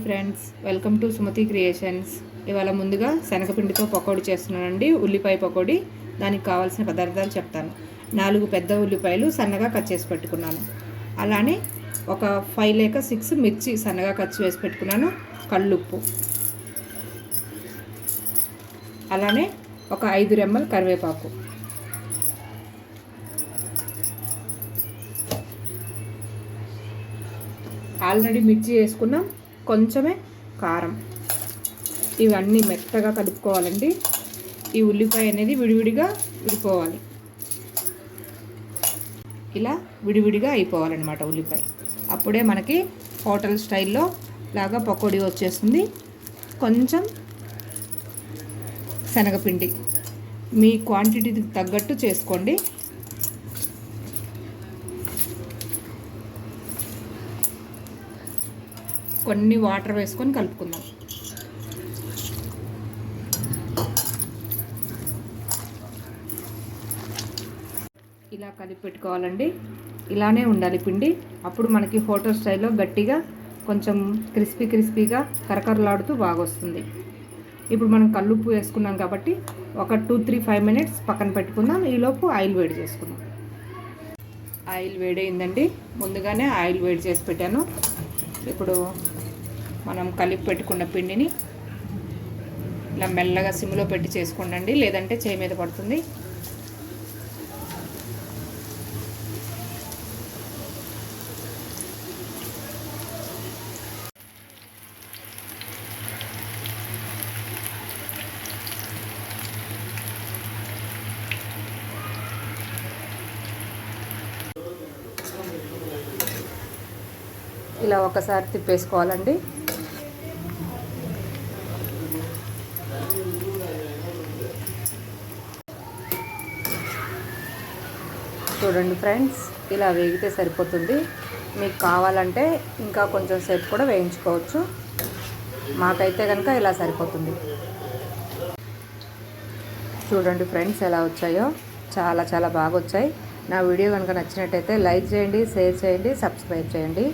Friends, welcome to Sumathi creations. ఇవాళ ముందుగా శనగపిండితో పకోడీ చేస్తున్నానండి. ఉల్లిపాయ పకోడీ. దానికి కావాల్సిన పదార్థాలు చెప్తాను. 4 పెద్ద ఉల్లిపాయలు సన్నగా కట్ చేసి పెట్టుకున్నాను. అలానే ఒక 5 లేక 6 మిర్చి సన్నగా కట్ చేసి పెట్టుకున్నాను. కల్లుప్పు, అలానే ఒక 5 రెమ్మలు కరివేపాకు, ఆల్రెడీ మిర్చి వేసుకున్నాం, కొంచెమే కారం. ఇవన్నీ మెత్తగా కలుపుకోవాలండి. ఈ ఉల్లిపాయ అనేది విడివిడిగా విడిపోవాలి. ఇలా విడివిడిగా అయిపోవాలన్నమాట ఉల్లిపాయ. అప్పుడే మనకి హోటల్ స్టైల్లో లాగా పకోడీ వచ్చేస్తుంది. కొంచెం శనగపిండి మీ క్వాంటిటీకి తగ్గట్టు చేసుకోండి. కొన్ని వాటర్ వేసుకొని కలుపుకుందాం. ఇలా కలిపి పెట్టుకోవాలండి. ఇలానే ఉండాలి పిండి. అప్పుడు మనకి హోటల్ స్టైల్లో గట్టిగా కొంచెం క్రిస్పీగా కరకరలాడుతూ బాగా వస్తుంది. ఇప్పుడు మనం కల్లుప్పు వేసుకున్నాం కాబట్టి ఒక 2-3-5 మినిట్స్ పక్కన పెట్టుకుందాం. ఈలోపు ఆయిల్ వేడి చేసుకుందాం. ఆయిల్ వేడైందండి. ముందుగానే ఆయిల్ వేడి చేసి పెట్టాను. ఇప్పుడు మనం కలిపి పెట్టుకున్న పిండిని ఇలా మెల్లగా సిమ్లో పెట్టి చేసుకోండి, లేదంటే చేయి మీద పడుతుంది. ఇలా ఒకసారి తిప్పేసుకోవాలండి. చూడండి ఫ్రెండ్స్, ఇలా వేగితే సరిపోతుంది. మీకు కావాలంటే ఇంకా కొంచెం సేపు కూడా వేయించుకోవచ్చు. మాకైతే కనుక ఇలా సరిపోతుంది. చూడండి ఫ్రెండ్స్ ఎలా వచ్చాయో, చాలా బాగా వచ్చాయి. నా వీడియో కనుక నచ్చినట్టయితే లైక్ చేయండి, షేర్ చేయండి, సబ్స్క్రైబ్ చేయండి.